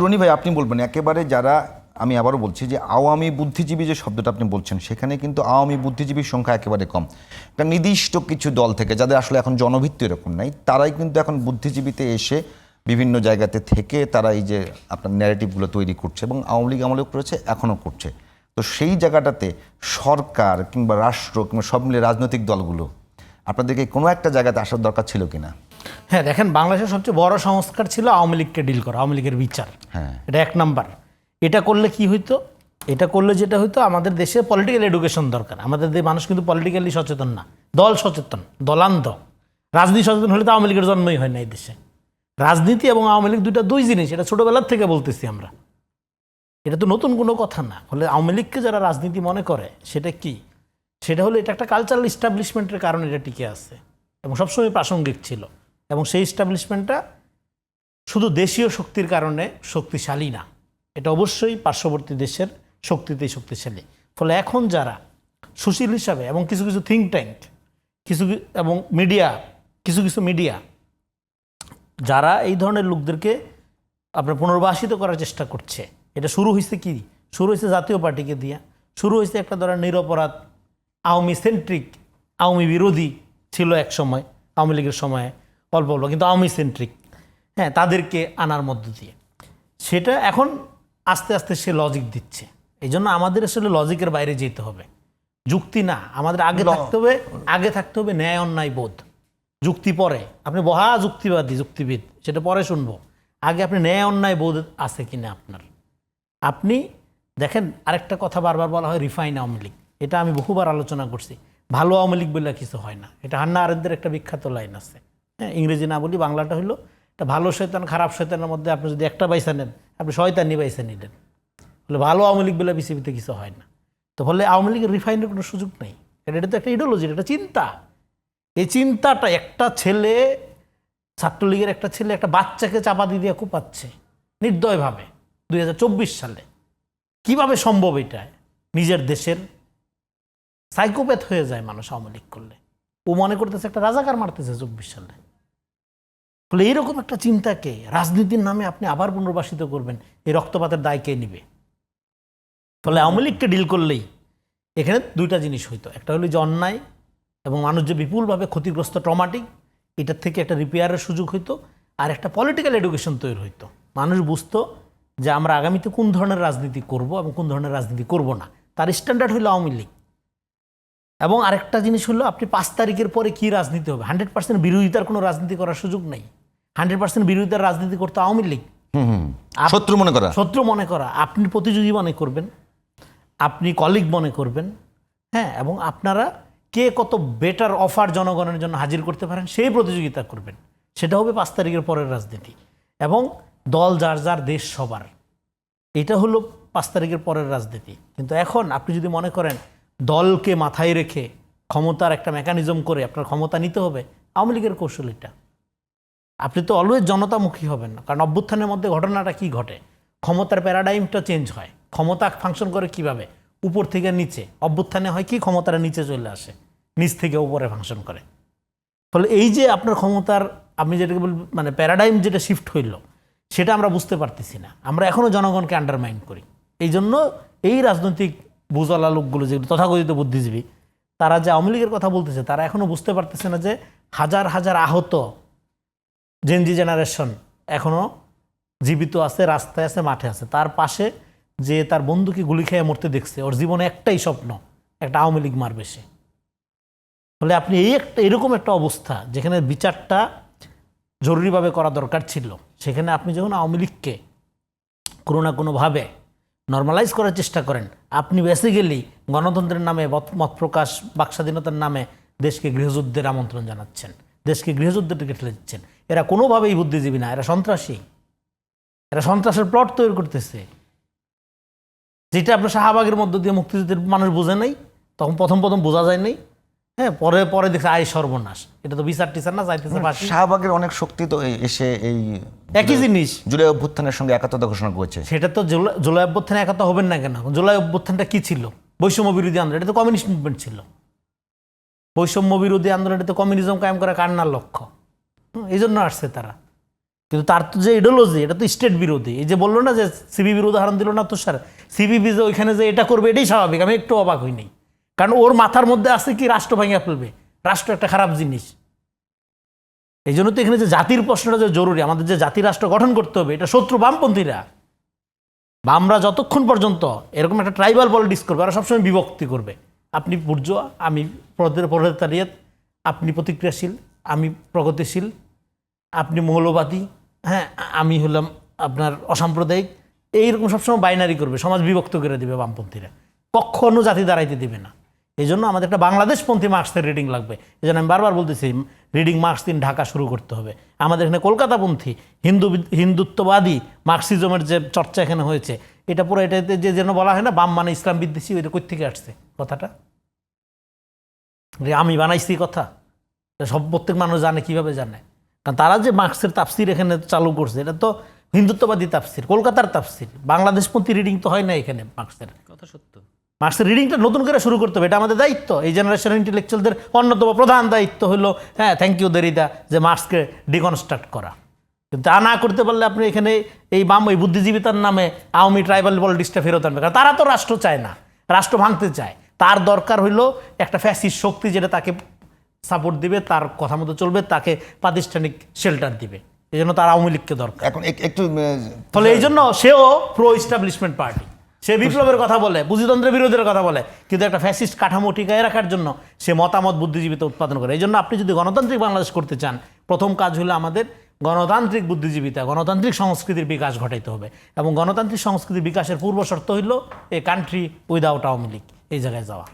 রনি ভাই, আপনি বলবেন একেবারে যারা, আমি আবারও বলছি যে আওয়ামী বুদ্ধিজীবী যে শব্দটা আপনি বলছেন, সেখানে কিন্তু আওয়ামী বুদ্ধিজীবীর সংখ্যা একেবারে কম। একটা নির্দিষ্ট কিছু দল থেকে, যাদের আসলে এখন জনভিত্তি এরকম নাই, তারাই কিন্তু এখন বুদ্ধিজীবীতে এসে বিভিন্ন জায়গাতে থেকে তারা এই যে আপনার ন্যারেটিভগুলো তৈরি করছে, এবং আওয়ামী লীগ আমলেও করেছে, এখনও করছে। তো সেই জায়গাটাতে সরকার কিংবা রাষ্ট্র কিংবা সব মিলে রাজনৈতিক দলগুলো আপনাদেরকে কোনো একটা জায়গাতে আসার দরকার ছিল কিনা? হ্যাঁ, দেখেন, বাংলাদেশের সবচেয়ে বড় সংস্কার ছিল আওয়ামী লীগকে ডিল করা, আওয়ামী লীগের বিচার। হ্যাঁ, এটা এক নাম্বার। এটা করলে কি হইতো? এটা করলে যেটা হইতো, আমাদের দেশে পলিটিক্যাল এডুকেশন দরকার। আমাদের মানুষ কিন্তু পলিটিক্যালি সচেতন না, দল সচেতন, দলান্ধ। রাজনীতি সচেতন হলে তো আওয়ামী লীগের জন্মই হয় না এই দেশে। রাজনীতি এবং আওয়ামী লীগ দুই জিনিস, এটা ছোটবেলার থেকে বলতেছি আমরা, এটা তো নতুন কোনো কথা না। ফলে আওয়ামী লীগকে যারা রাজনীতি মনে করে, সেটা কি? সেটা হলো এটা একটা কালচারাল ইস্টাবলিশমেন্টের কারণে এটা টিকে আছে এবং সবসময় প্রাসঙ্গিক ছিল। এবং সেই ইস্টাবলিশমেন্টটা শুধু দেশীয় শক্তির কারণে শক্তিশালী না, এটা অবশ্যই পার্শ্ববর্তী দেশের শক্তিতেই শক্তিশালী। ফলে এখন যারা সুশীল হিসাবে এবং কিছু কিছু থিঙ্ক ট্যাঙ্ক, এবং কিছু কিছু মিডিয়া যারা এই ধরনের লোকদেরকে আপনার পুনর্বাসিত করার চেষ্টা করছে, এটা শুরু হয়েছে কি? শুরু হয়েছে জাতীয় পার্টিকে দিয়া, শুরু হয়েছে একটা ধরনের নিরপরাধ আওয়ামী সেন্ট্রিক, আওয়ামী বিরোধী ছিল এক সময়, আওয়ামী লীগের সময়ে অল্প অল্প, কিন্তু আওয়ামী সেন্ট্রিক, হ্যাঁ, তাদেরকে আনার মধ্য দিয়ে সেটা এখন আস্তে আস্তে সে লজিক দিচ্ছে। এই জন্য আমাদের আসলে লজিকের বাইরে যেতে হবে, যুক্তি না। আমাদের আগে থাকতে হবে ন্যায় অন্যায় বোধ। যুক্তি পরে, আপনি যুক্তিবিদ, সেটা পরে শুনবো। আগে আপনি ন্যায় অন্যায় বোধ আছে কিনা আপনার। আপনি দেখেন, আরেকটা কথা বারবার বলা হয় রিফাইন আওয়ামী লীগ। এটা আমি বহুবার আলোচনা করছি। ভালো আওয়ামী লীগ বলে কিছু হয় না। এটা হান্না আরেকদের একটা বিখ্যাত লাইন আছে, হ্যাঁ, ইংরেজি না বলি, বাংলাটা হলো, এটা ভালো শয়তান খারাপ শয়তানের মধ্যে আপনি যদি একটা বাইসা নেন, আপনি শয়তানি বাইসা নিলেন। বলে ভালো আওয়ামী লীগ বলে পৃথিবীতে কিছু হয় না। তো ফলে আওয়ামী লীগের রিফাইনের কোনো সুযোগ নেই। এটা তো একটা ইডিওলজি, এটা চিন্তা। এই চিন্তাটা একটা ছেলে, ছাত্রলীগের একটা ছেলে একটা বাচ্চাকে চাপা দিয়ে কুপাচ্ছে নির্দয়ভাবে 2024 সালে। কিভাবে সম্ভব? এটা নিজের দেশের সাইকোপ্যাথ হয়ে যায় মানুষ আওয়ামী লীগ করলে। ও মনে করতেছে একটা রাজাকার মারতেছে 24 সালে। ফলে এইরকম একটা চিন্তাকে রাজনীতির নামে আপনি আবার পুনর্বাসিত করবেন, এই রক্তপাতের দায় কে নিবে? ফলে আওয়ামী লীগকে ডিল করলেই এখানে দুইটা জিনিস হইতো। একটা হলো যে অন্যায় এবং মানুষ যে বিপুলভাবে ক্ষতিগ্রস্ত, ট্রমাটিক, এটার থেকে একটা রিপেয়ারের সুযোগ হইতো। আর একটা পলিটিক্যাল এডুকেশন তৈরি হইতো। মানুষ বুঝতো যে আমরা আগামীতে কোন ধরনের রাজনীতি করব এবং কোন ধরনের রাজনীতি করব না। তার স্ট্যান্ডার্ড হইলো আওয়ামী লীগ। এবং আরেকটা জিনিস হলো, আপনি 5 তারিখের পরে কি রাজনীতি হবে? 100% বিরোধিতার কোনো রাজনীতি করার সুযোগ নেই। 100% বিরোধিতার রাজনীতি করতে আওয়ামী লীগ, শত্রু মনে করা। আপনি প্রতিযোগী মনে করবেন, আপনি কলিগ মনে করবেন, হ্যাঁ, এবং আপনারা কে কত বেটার অফার জনগণের জন্য হাজির করতে পারেন সেই প্রতিযোগিতা করবেন। সেটা হবে 5 তারিখের পরের রাজনীতি। এবং দল যার যার, দেশ সবার, এটা হলো 5 তারিখের পরের রাজনীতি। কিন্তু এখন আপনি যদি মনে করেন দলকে মাথায় রেখে ক্ষমতার একটা মেকানিজম করে আপনার ক্ষমতা নিতে হবে, আওয়ামী লীগের কৌশল এটা। আপনি তো অলওয়েজ জনতামুখী হবেন না, কারণ অভ্যুত্থানের মধ্যে ঘটনাটা কি ঘটে? ক্ষমতার প্যারাডাইমটা চেঞ্জ হয়। ক্ষমতা ফাংশন করে কিভাবে? উপর থেকে নিচে। অভ্যুত্থানে হয় কি, ক্ষমতাটা নিচে চলে আসে, নিচ থেকে উপরে ফাংশন করে। ফলে এই যে আপনার ক্ষমতার, আপনি যেটাকে মানে প্যারাডাইম যেটা শিফট হইল, সেটা আমরা বুঝতে পারতেছি না। আমরা এখনও জনগণকে আন্ডারমাইন করি। এই জন্য এই রাজনৈতিক বুঝলা লোকগুলো, যেগুলো তথাকথিত বুদ্ধিজীবী, তারা যে আওয়ামী লীগের কথা বলতেছে, তারা এখনও বুঝতে পারতেছে না যে হাজার হাজার আহত জেনজি জেনারেশন এখনও জীবিত আছে, রাস্তায় আছে, মাঠে আছে। তার পাশে যে তার বন্ধুকে গুলি খেয়ে মরতে দেখছে, ওর জীবনে একটাই স্বপ্ন, একটা আওয়ামী লীগ মারবে সে। ফলে আপনি এরকম একটা অবস্থা, যেখানে বিচারটা জরুরিভাবে করা দরকার ছিল, সেখানে আপনি যখন আওয়ামী লীগকে কোনো না কোনোভাবে নর্মালাইজ করার চেষ্টা করেন, আপনি বেসিক্যালি গণতন্ত্রের নামে, মত প্রকাশ, বাকস্বাধীনতার নামে দেশকে গৃহযুদ্ধের আমন্ত্রণ জানাচ্ছেন, দেশকে গৃহযুদ্ধের দিকে ঠেলে দিচ্ছেন। এরা কোনোভাবেই বুদ্ধিজীবী না, এরা সন্ত্রাসী। এরা সন্ত্রাসের প্লট তৈরি করতেছে, যেটা আপনার শাহবাগের মধ্য দিয়ে মুক্তিযুদ্ধের মানুষ বোঝে নাই, তখন প্রথম বোঝা যায় নাই, হ্যাঁ, পরে দেখছে আয় সর্বনাশ, এটা তো বিচার টিচার না, যাইতেছে ফাঁসি। শাহবাগের অনেক শক্তি তো এসে এই একই জিনিস জুলাই অভ্যুত্থানের সঙ্গে একাত্মতা ঘোষণা করেছে। সেটা তো জুলাই অভ্যুত্থানে একাত্ম হবেন না কেন? জুলাই অভ্যুত্থানটা কি ছিল? বৈষম্য বিরোধী আন্দোলন। এটা তো কমিউনিস্ট মুভমেন্ট ছিল। বৈষম্য বিরোধী আন্দোলন, এটা তো কমিউনিজম কায়েম করা কার না লক্ষ্য। এই জন্য আসছে তারা। কিন্তু তার তো যে ইডিওলজি, এটা তো স্টেট বিরোধী। এই যে বললো না যে সিবিবির উদাহরণ দিল না তুষার, সিবিবি যে ওইখানে যে এটা করবে এটাই স্বাভাবিক, আমি একটু অবাক হইনি। কারণ ওর মাথার মধ্যে আছে কি রাষ্ট্র ভাঙিয়া ফেলবে, রাষ্ট্র একটা খারাপ জিনিস। এই জন্য তো এখানে যে জাতির প্রশ্নটা যে জরুরি, আমাদের যে জাতি রাষ্ট্র গঠন করতে হবে, এটা শত্রু বামপন্থীরা। বামরা যতক্ষণ পর্যন্ত এরকম একটা ট্রাইবাল পলিটিক্স করবে, ওরা সবসময় বিভক্তি করবে। আপনি বুর্জোয়া, আমি প্রলেতারিয়েত, আপনি প্রতিক্রিয়াশীল, আমি প্রগতিশীল, আপনি মৌলবাদী, হ্যাঁ আমি হলাম আপনার অসাম্প্রদায়িক, এইরকম সবসময় বাইনারি করবে, সমাজ বিভক্ত করে দেবে বামপন্থীরা, কখনো জাতি দাঁড়াইতে দেবে না। এই জন্য আমাদের একটা বাংলাদেশপন্থী মার্কসের রিডিং লাগবে। এই জন্য আমি বারবার বলতেছি রিডিং মার্কস দিন ঢাকা শুরু করতে হবে। আমাদের এখানে কলকাতাপন্থী হিন্দুত্ববাদী মার্কসিজমের যে চর্চা এখানে হয়েছে, এটা পুরো এটাতে যে যেন বলা হয় না বাম মানে ইসলাম বিদ্বেষী, ওইটা কই থেকে আসছে কথাটা? আমি বানাইছি কথা, সব প্রত্যেক মানুষ জানে, কিভাবে জানে? কারণ তারা যে মার্কসের তাফসির এখানে চালু করছে, এটা তো হিন্দুত্ববাদী তাফসির, কলকাতার তাফসির, বাংলাদেশপন্থী রিডিং তো হয় না এখানে। মার্কসের কথা সত্য। মার্কসের রিডিংটা নতুন করে শুরু করতে হবে, এটা আমাদের দায়িত্ব। এই জেনারেশনের ইন্টেলেকচুয়ালদের অন্যতম প্রধান দায়িত্ব হলো, হ্যাঁ থ্যাংক ইউ দেরিদা, যে মার্কসকে ডিকনস্ট্রাক্ট করা। কিন্তু তা না করতে পারলে আপনি এখানে এই বাম এই বুদ্ধিজীবিতার নামে আওয়ামী ট্রাইবাল পলিটিক্সটা ফেরত আনবে। কারণ তারা তো রাষ্ট্র চায় না, রাষ্ট্র ভাঙতে চায়। তার দরকার হইলো একটা ফ্যাসিস্ট শক্তি যেটা তাকে সাপোর্ট দিবে, তার কথা মতো চলবে, তাকে প্রাতিষ্ঠানিক শেল্টার দিবে। এই জন্য তার আওয়ামী লীগকে দরকার। এখন একটু ফলে এই জন্য সেও প্রো ইস্টাবলিশমেন্ট পার্টি, সে বিপ্লবের কথা বলে, পুঁজিতন্ত্রের বিরোধীর কথা বলে, কিন্তু একটা ফ্যাসিস্ট কাঠামো টিকায় রাখার জন্য সে মতামত বুদ্ধিজীবিতা উৎপাদন করে। এই জন্য আপনি যদি গণতান্ত্রিক বাংলাদেশ করতে চান, প্রথম কাজ হলো আমাদের গণতান্ত্রিক বুদ্ধিজীবিতা, গণতান্ত্রিক সংস্কৃতির বিকাশ ঘটাইতে হবে। এবং গণতান্ত্রিক সংস্কৃতির বিকাশের পূর্ব শর্ত হইল a country without Awami League, এই জায়গায় যাওয়া।